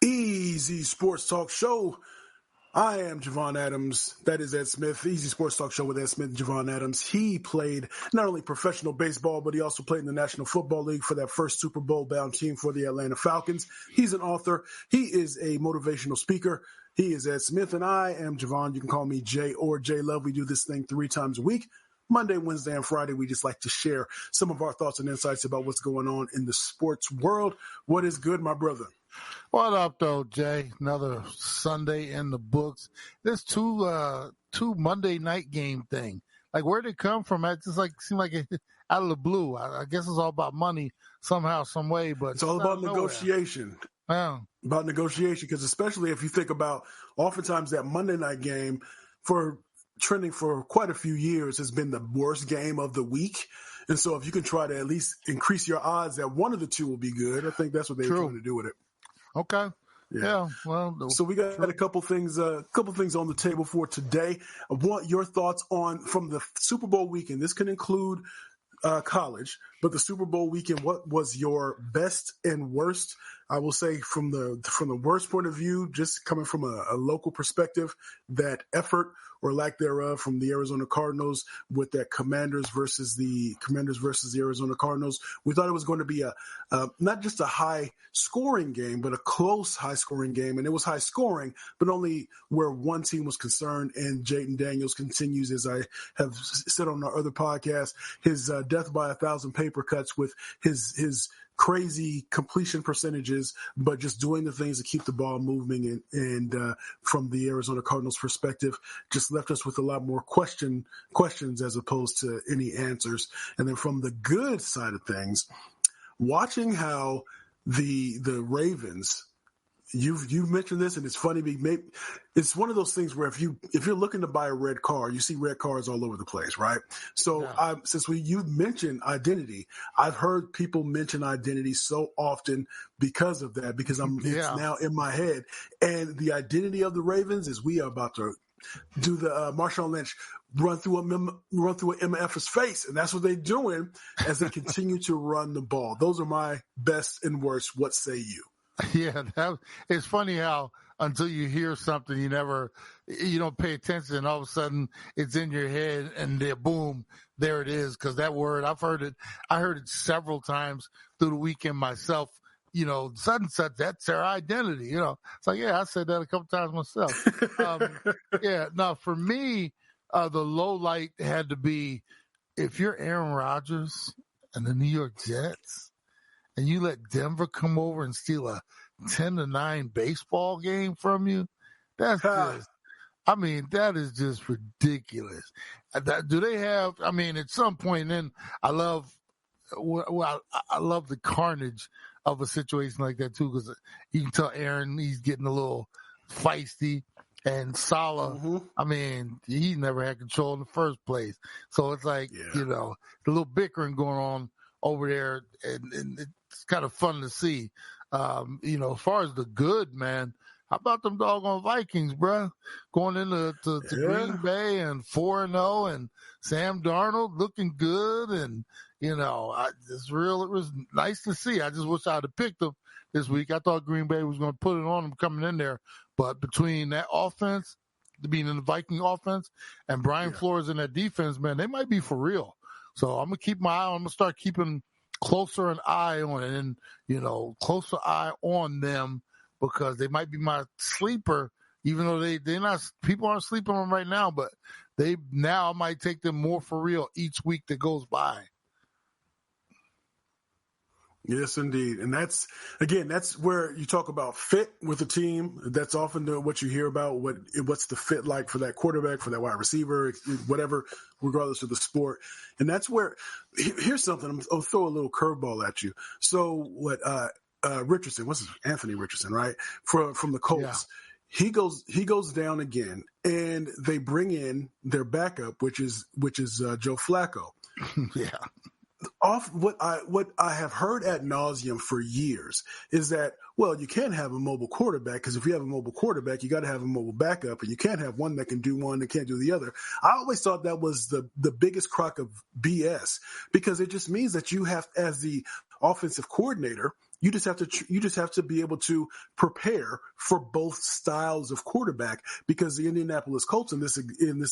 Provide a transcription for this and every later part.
Easy Sports Talk Show. I am Javon Adams. That is Ed Smith. Easy Sports Talk Show with Ed Smith and Javon Adams. He played not only professional baseball, but he also played in the National Football League for that first Super Bowl-bound team for the Atlanta Falcons. He's an author. He is a motivational speaker. He is Ed Smith, and I am Javon. You can call me Jay or J Love. We do this thing 3 times a week. Monday, Wednesday, and Friday, we just like to share some of our thoughts and insights about what's going on in the sports world. What is good, my brother? What up, though, Jay? Another Sunday in the books. This two Monday night game thing. Like, where'd it come from? It just seemed like it out of the blue. I guess it's all about money somehow, some way. But it's all about negotiation. Yeah. About negotiation, because especially if you think about oftentimes that Monday night game for trending for quite a few years has been the worst game of the week. And so if you can try to at least increase your odds that one of the two will be good, I think that's what they're trying to do with it. Okay. Yeah. Well, so we got a couple things on the table for today. I want your thoughts on from the Super Bowl weekend. This can include college, but the Super Bowl weekend. What was your best and worst? I will say from the worst point of view, just coming from a local perspective, that effort or lack thereof from the Arizona Cardinals with that Commanders versus the Arizona Cardinals. We thought it was going to be a not just a high scoring game, but a close high scoring game. And it was high scoring, but only where one team was concerned. And Jayden Daniels continues, as I have said on our other podcast, his death by 1,000 paper cuts with his crazy completion percentages, but just doing the things to keep the ball moving. And from the Arizona Cardinals perspective, just left us with a lot more questions as opposed to any answers. And then from the good side of things, watching how the Ravens, you've mentioned this, and it's funny. It's one of those things where if you're looking to buy a red car, you see red cars all over the place, right? So since you mentioned identity, I've heard people mention identity so often because of that, because it's now in my head. And the identity of the Ravens is we are about to do the Marshawn Lynch run through an MF's face, and that's what they're doing as they continue to run the ball. Those are my best and worst. What say you? Yeah, it's funny how until you hear something, you don't pay attention, and all of a sudden it's in your head, and then boom, there it is. Because that word, I heard it several times through the weekend myself. Such and such, that's their identity. It's like, yeah, I said that a couple times myself. For me, the low light had to be if you're Aaron Rodgers and the New York Jets, and you let Denver come over and steal a 10-9 baseball game from you, that is just ridiculous. Do they have, at some point, then I love the carnage of a situation like that too, because you can tell Aaron, he's getting a little feisty, and Salah, he never had control in the first place. So it's like, the little bickering going on over there, and it's kind of fun to see. As far as the good, man, how about them doggone Vikings, bro? Going into Green Bay and 4-0, and Sam Darnold looking good, and it was nice to see. I just wish I'd have picked them this week. I thought Green Bay was going to put it on them coming in there, but between that offense, being in the Viking offense, and Brian Flores in that defense, man, they might be for real. So I'm gonna keep my eye on. I'm gonna start keeping closer eye on it, and closer eye on them, because they might be my sleeper, even though they're not. People aren't sleeping on them right now, but I might take them more for real each week that goes by. Yes, indeed. And that's where you talk about fit with a team. That's often what you hear about, what's the fit like for that quarterback, for that wide receiver, whatever, regardless of the sport. And that's where, here's something, I'll throw a little curveball at you. So Richardson, Anthony Richardson, right? From the Colts. Yeah. He goes down again, and they bring in their backup, which is Joe Flacco. Yeah. What I have heard ad nauseum for years is that, well, you can't have a mobile quarterback, because if you have a mobile quarterback, you got to have a mobile backup, and you can't have one that can do one that can't do the other. I always thought that was the biggest crock of BS, because it just means that you have, as the offensive coordinator, You just have to be able to prepare for both styles of quarterback, because the Indianapolis Colts in this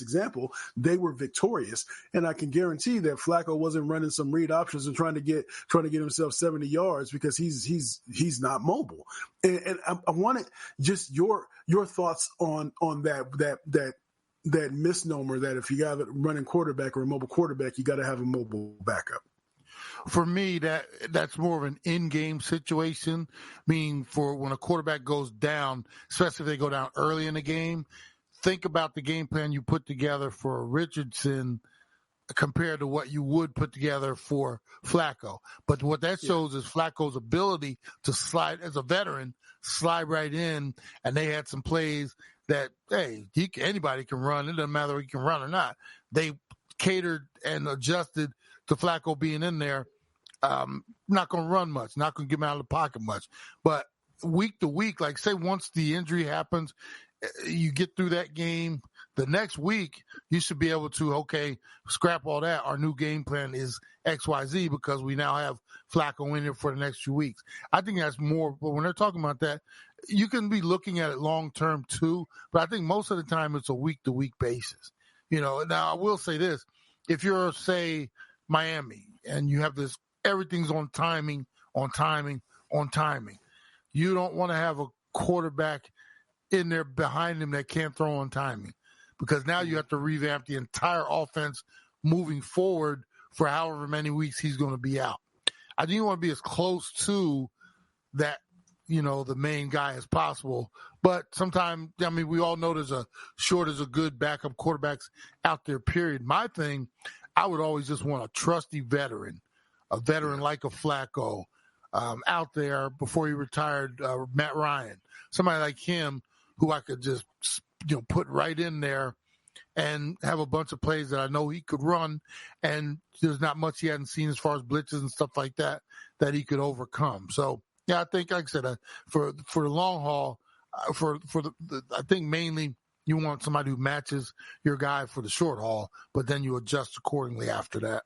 example, they were victorious, and I can guarantee that Flacco wasn't running some read options and trying to get himself 70 yards, because he's not mobile. And I wanted just your thoughts on that misnomer that if you got a running quarterback or a mobile quarterback, you got to have a mobile backup. For me, that's more of an in-game situation, meaning for when a quarterback goes down, especially if they go down early in the game, think about the game plan you put together for Richardson compared to what you would put together for Flacco. But what that shows is Flacco's ability to slide, as a veteran, slide right in, and they had some plays that, hey, anybody can run. It doesn't matter if he can run or not. They catered and adjusted to Flacco being in there. Not going to run much, not going to get him out of the pocket much. But week to week, like say once the injury happens, you get through that game, the next week you should be able to, okay, scrap all that. Our new game plan is XYZ because we now have Flacco in here for the next few weeks. I think that's more, but when they're talking about that, you can be looking at it long-term too, but I think most of the time it's a week-to-week basis. Now I will say this. If you're, say, Miami and you have this, everything's on timing. You don't want to have a quarterback in there behind him that can't throw on timing, because now you have to revamp the entire offense moving forward for however many weeks he's going to be out. I think you want to be as close to that, the main guy as possible. But sometimes, we all know there's a shortage of good backup quarterbacks out there, period. My thing, I would always just want a trusty veteran, like a Flacco, out there before he retired, Matt Ryan, somebody like him who I could just, put right in there and have a bunch of plays that I know he could run, and there's not much he hadn't seen as far as blitzes and stuff like that he could overcome. So, yeah, I think, like I said, for the long haul, I think mainly you want somebody who matches your guy for the short haul, but then you adjust accordingly after that.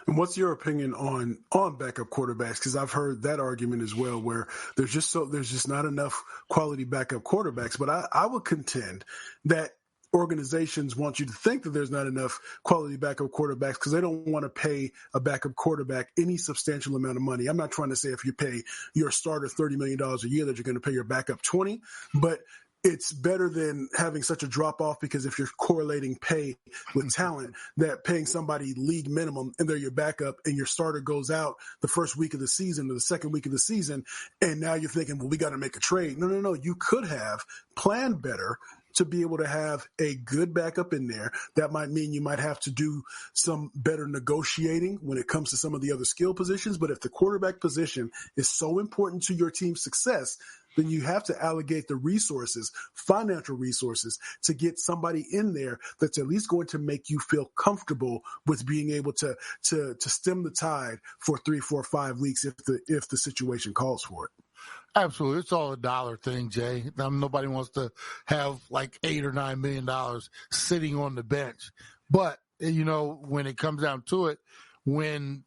And what's your opinion on backup quarterbacks? Because I've heard that argument as well, where there's just not enough quality backup quarterbacks. But I would contend that organizations want you to think that there's not enough quality backup quarterbacks because they don't want to pay a backup quarterback any substantial amount of money. I'm not trying to say if you pay your starter $30 million a year that you're going to pay your backup 20, but it's better than having such a drop off, because if you're correlating pay with talent, that paying somebody league minimum and they're your backup and your starter goes out the first week of the season or the second week of the season, and now you're thinking, well, we got to make a trade. No. You could have planned better to be able to have a good backup in there. That might mean you might have to do some better negotiating when it comes to some of the other skill positions. But if the quarterback position is so important to your team's success, then you have to allocate the resources, financial resources, to get somebody in there that's at least going to make you feel comfortable with being able to stem the tide for 3, 4, 5 weeks if the situation calls for it. Absolutely. It's all a dollar thing, Jay. Nobody wants to have like $8 or $9 million sitting on the bench. But, when it comes down to it, when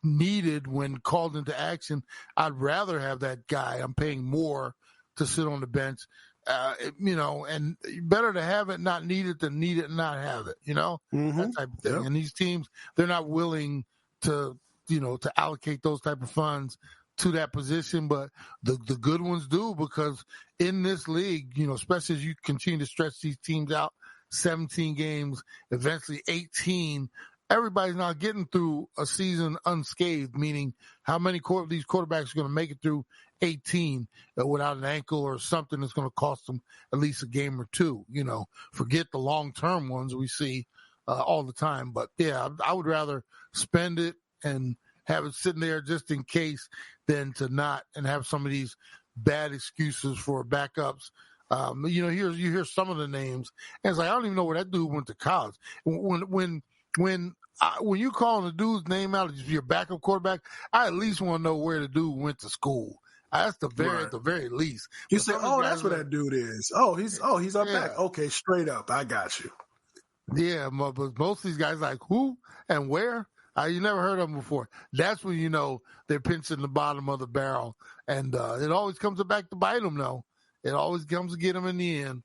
needed, when called into action, I'd rather have that guy I'm paying more to sit on the bench, and better to have it not needed than need it and not have it, that type of thing. Yep. And these teams, they're not willing to allocate those type of funds to that position, but the good ones do, because in this league, especially as you continue to stretch these teams out, 17 games, eventually 18, everybody's not getting through a season unscathed, meaning how many these quarterbacks are going to make it through 18 without an ankle or something that's going to cost them at least a game or two. Forget the long-term ones we see all the time. But, yeah, I would rather spend it and have it sitting there just in case than to not and have some of these bad excuses for backups. You hear some of the names, and it's like, I don't even know where that dude went to college. When you calling the dude's name out as your backup quarterback, I at least want to know where the dude went to school. That's at the very least. You say, that's what that dude is. He's our back. Okay, straight up, I got you. Yeah, but most of these guys like who and where? You never heard of them before. That's when you know they're pinching the bottom of the barrel. And it always comes back to bite them, though. It always comes to get them in the end.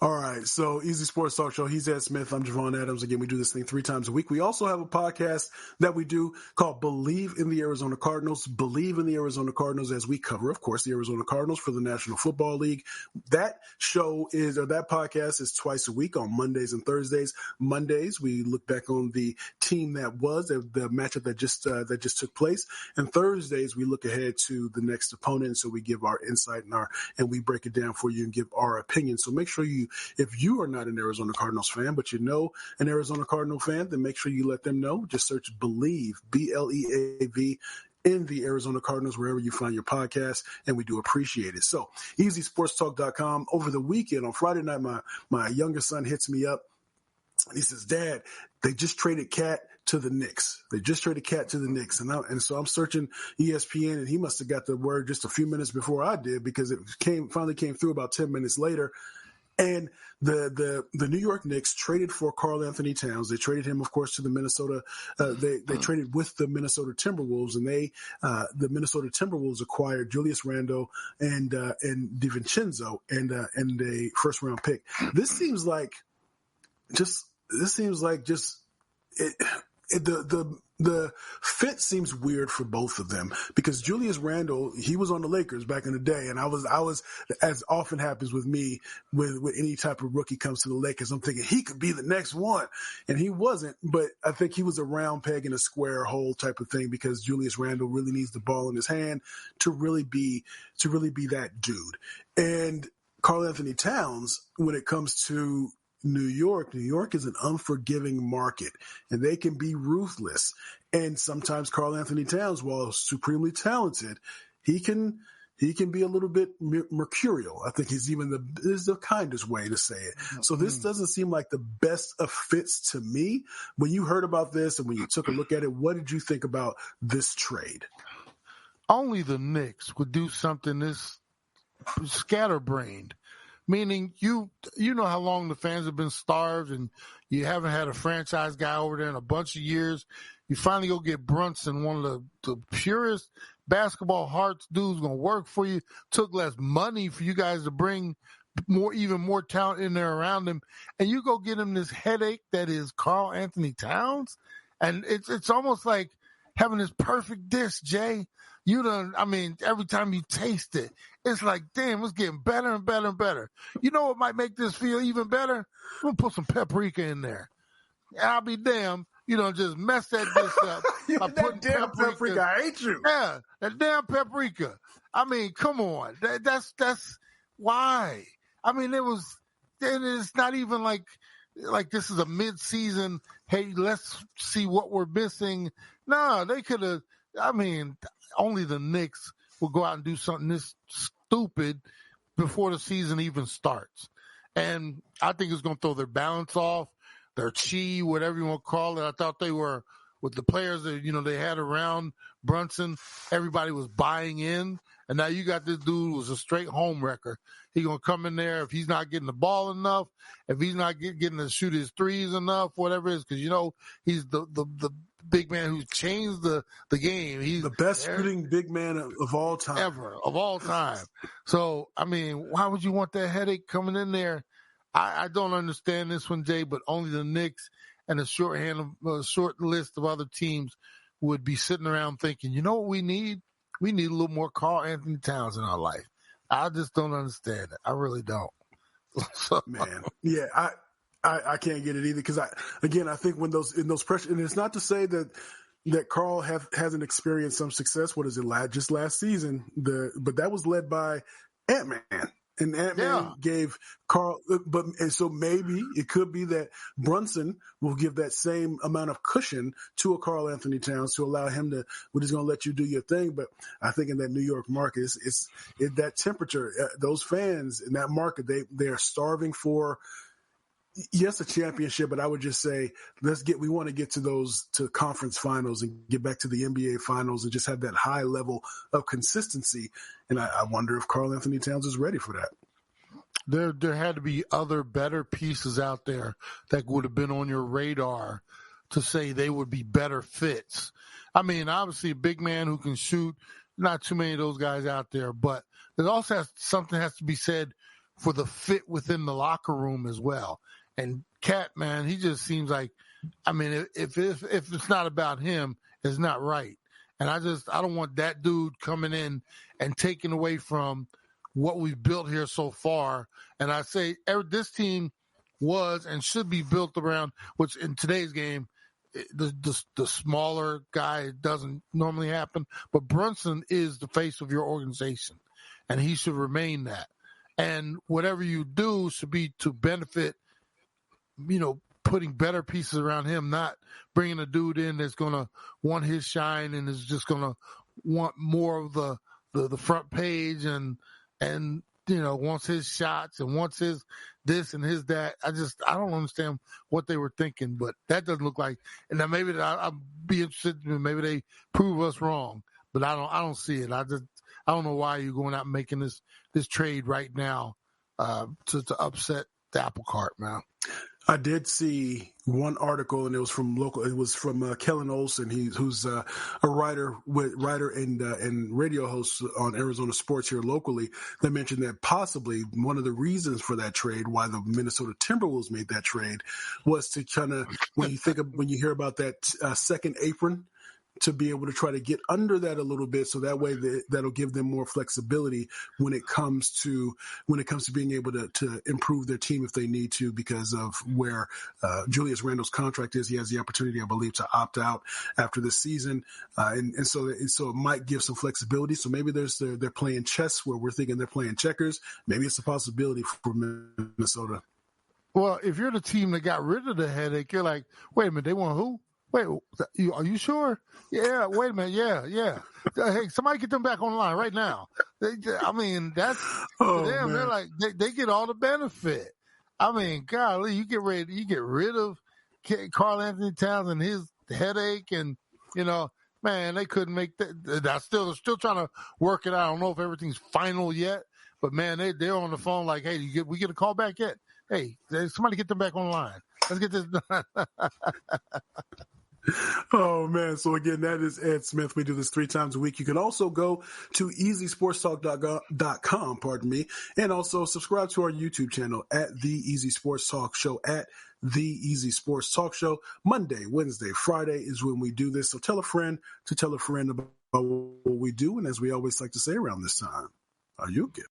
All right, so Easy Sports Talk Show. He's Ed Smith. I'm Javon Adams. Again, we do this thing 3 times a week. We also have a podcast that we do called Believe in the Arizona Cardinals. Believe in the Arizona Cardinals, as we cover, of course, the Arizona Cardinals for the National Football League. That podcast is twice a week on Mondays and Thursdays. Mondays, we look back on the team that was the matchup that just took place, and Thursdays we look ahead to the next opponent. So we give our insight and we break it down for you and give our opinion. So make sure if you are not an Arizona Cardinals fan, but you know an Arizona Cardinal fan, then make sure you let them know. Just search Believe, BLEAV, in the Arizona Cardinals, wherever you find your podcast, and we do appreciate it. So, EasySportsTalk.com. Over the weekend, on Friday night, my younger son hits me up. He says, Dad, they just traded Cat to the Knicks. And so I'm searching ESPN, and he must have got the word just a few minutes before I did, because it finally came through about 10 minutes later. And the New York Knicks traded for Karl Anthony Towns. They traded him, of course, to the Minnesota. They traded with the Minnesota Timberwolves, and the Minnesota Timberwolves acquired Julius Randle and DiVincenzo and a first round pick. This seems like the fit seems weird for both of them, because Julius Randle, he was on the Lakers back in the day, and I was, as often happens with me with any type of rookie comes to the Lakers, I'm thinking he could be the next one, and he wasn't. But I think he was a round peg in a square hole type of thing, because Julius Randle really needs the ball in his hand to really be that dude. And Karl Anthony Towns, when it comes to New York is an unforgiving market, and they can be ruthless. And sometimes Karl Anthony Towns, while supremely talented, he can be a little bit mercurial. I think is the kindest way to say it. So this doesn't seem like the best of fits to me. When you heard about this and when you took a look at it, what did you think about this trade? Only the Knicks would do something this scatterbrained. Meaning, you know how long the fans have been starved, and you haven't had a franchise guy over there in a bunch of years. You finally go get Brunson, one of the purest basketball hearts dudes, going to work for you. Took less money for you guys to bring even more talent in there around him, and you go get him this headache that is Karl Anthony Towns, and it's almost like having this perfect dish, Jay. Every time you taste it, it's like, damn, it's getting better and better and better. You know what might make this feel even better? I'm going to put some paprika in there. I'll be damned, just mess that dish up. That damn paprika, I hate you. Yeah, that damn paprika. I mean, come on. That's why. I mean, it's not even like this is a mid-season, hey, let's see what we're missing. No, they could have, only the Knicks will go out and do something this stupid before the season even starts. And I think it's going to throw their balance off, their chi, whatever you want to call it. I thought they were, with the players that, they had around Brunson, everybody was buying in. And now you got this dude who's a straight home wrecker. He's going to come in there if he's not getting the ball enough, if he's not getting to shoot his threes enough, whatever it is, because, he's the big man who changed the game. He's the best shooting big man of all time. Ever, of all time. So, why would you want that headache coming in there? I don't understand this one, Jay, but only the Knicks and a short list of other teams would be sitting around thinking, you know what we need? We need a little more Karl Anthony Towns in our life. I just don't understand it. I really don't. Man, yeah, I can't get it either, because I think when those pressure, and it's not to say that Karl hasn't experienced some success. What is it, just last season? But that was led by Ant-Man. And Ant-Man gave Karl, and so maybe it could be that Brunson will give that same amount of cushion to a Karl Anthony Towns to allow him to, he's going to let you do your thing. But I think in that New York market, it's that temperature. Those fans in that market, they are starving for, yes, a championship, but I would just say we want to get to conference finals and get back to the NBA finals and just have that high level of consistency. And I wonder if Karl Anthony Towns is ready for that. There had to be other better pieces out there that would have been on your radar to say they would be better fits. I mean, obviously a big man who can shoot, not too many of those guys out there, but there also something has to be said for the fit within the locker room as well. And Cat, man, he just seems like, I mean, if it's not about him, it's not right. And I don't want that dude coming in and taking away from what we've built here so far. And I say this team was and should be built around, which in today's game, the smaller guy doesn't normally happen. But Brunson is the face of your organization, and he should remain that. And whatever you do should be to benefit, putting better pieces around him, not bringing a dude in that's going to want his shine and is just going to want more of the front page and wants his shots and wants his this and his that. I don't understand what they were thinking, but that doesn't look like. And then maybe I'll be interested. Maybe they prove us wrong, but I don't see it. I don't know why you're going out and making this trade right now to upset the apple cart, man. I did see one article, and it was from Kellen Olson, who's a writer and radio host on Arizona sports here locally, that mentioned that possibly one of the reasons for that trade, why the Minnesota Timberwolves made that trade, was to kind of, when you hear about that second apron, to be able to try to get under that a little bit, so that way that'll give them more flexibility when it comes to being able to improve their team if they need to, because of where Julius Randle's contract is. He has the opportunity, I believe, to opt out after this season, and so it might give some flexibility. So maybe they're playing chess where we're thinking they're playing checkers. Maybe it's a possibility for Minnesota. Well, if you're the team that got rid of the headache, you're like, wait a minute, they want who? Wait, are you sure? Yeah, wait a minute. Yeah. Hey, somebody get them back on the line right now. That's for them. Man. They're like, they get all the benefit. I mean, golly, you get rid of Karl Anthony Towns and his headache, and man, they couldn't make that. They're still trying to work it out. I don't know if everything's final yet, but man, they're on the phone like, hey, we get a call back yet? Hey, somebody get them back on the line. Let's get this done. Oh, man. So, again, that is Ed Smith. We do this 3 times a week. You can also go to easysportstalk.com, and also subscribe to our YouTube channel at The Easy Sports Talk Show, at The Easy Sports Talk Show. Monday, Wednesday, Friday is when we do this. So tell a friend to tell a friend about what we do. And as we always like to say around this time, are you good?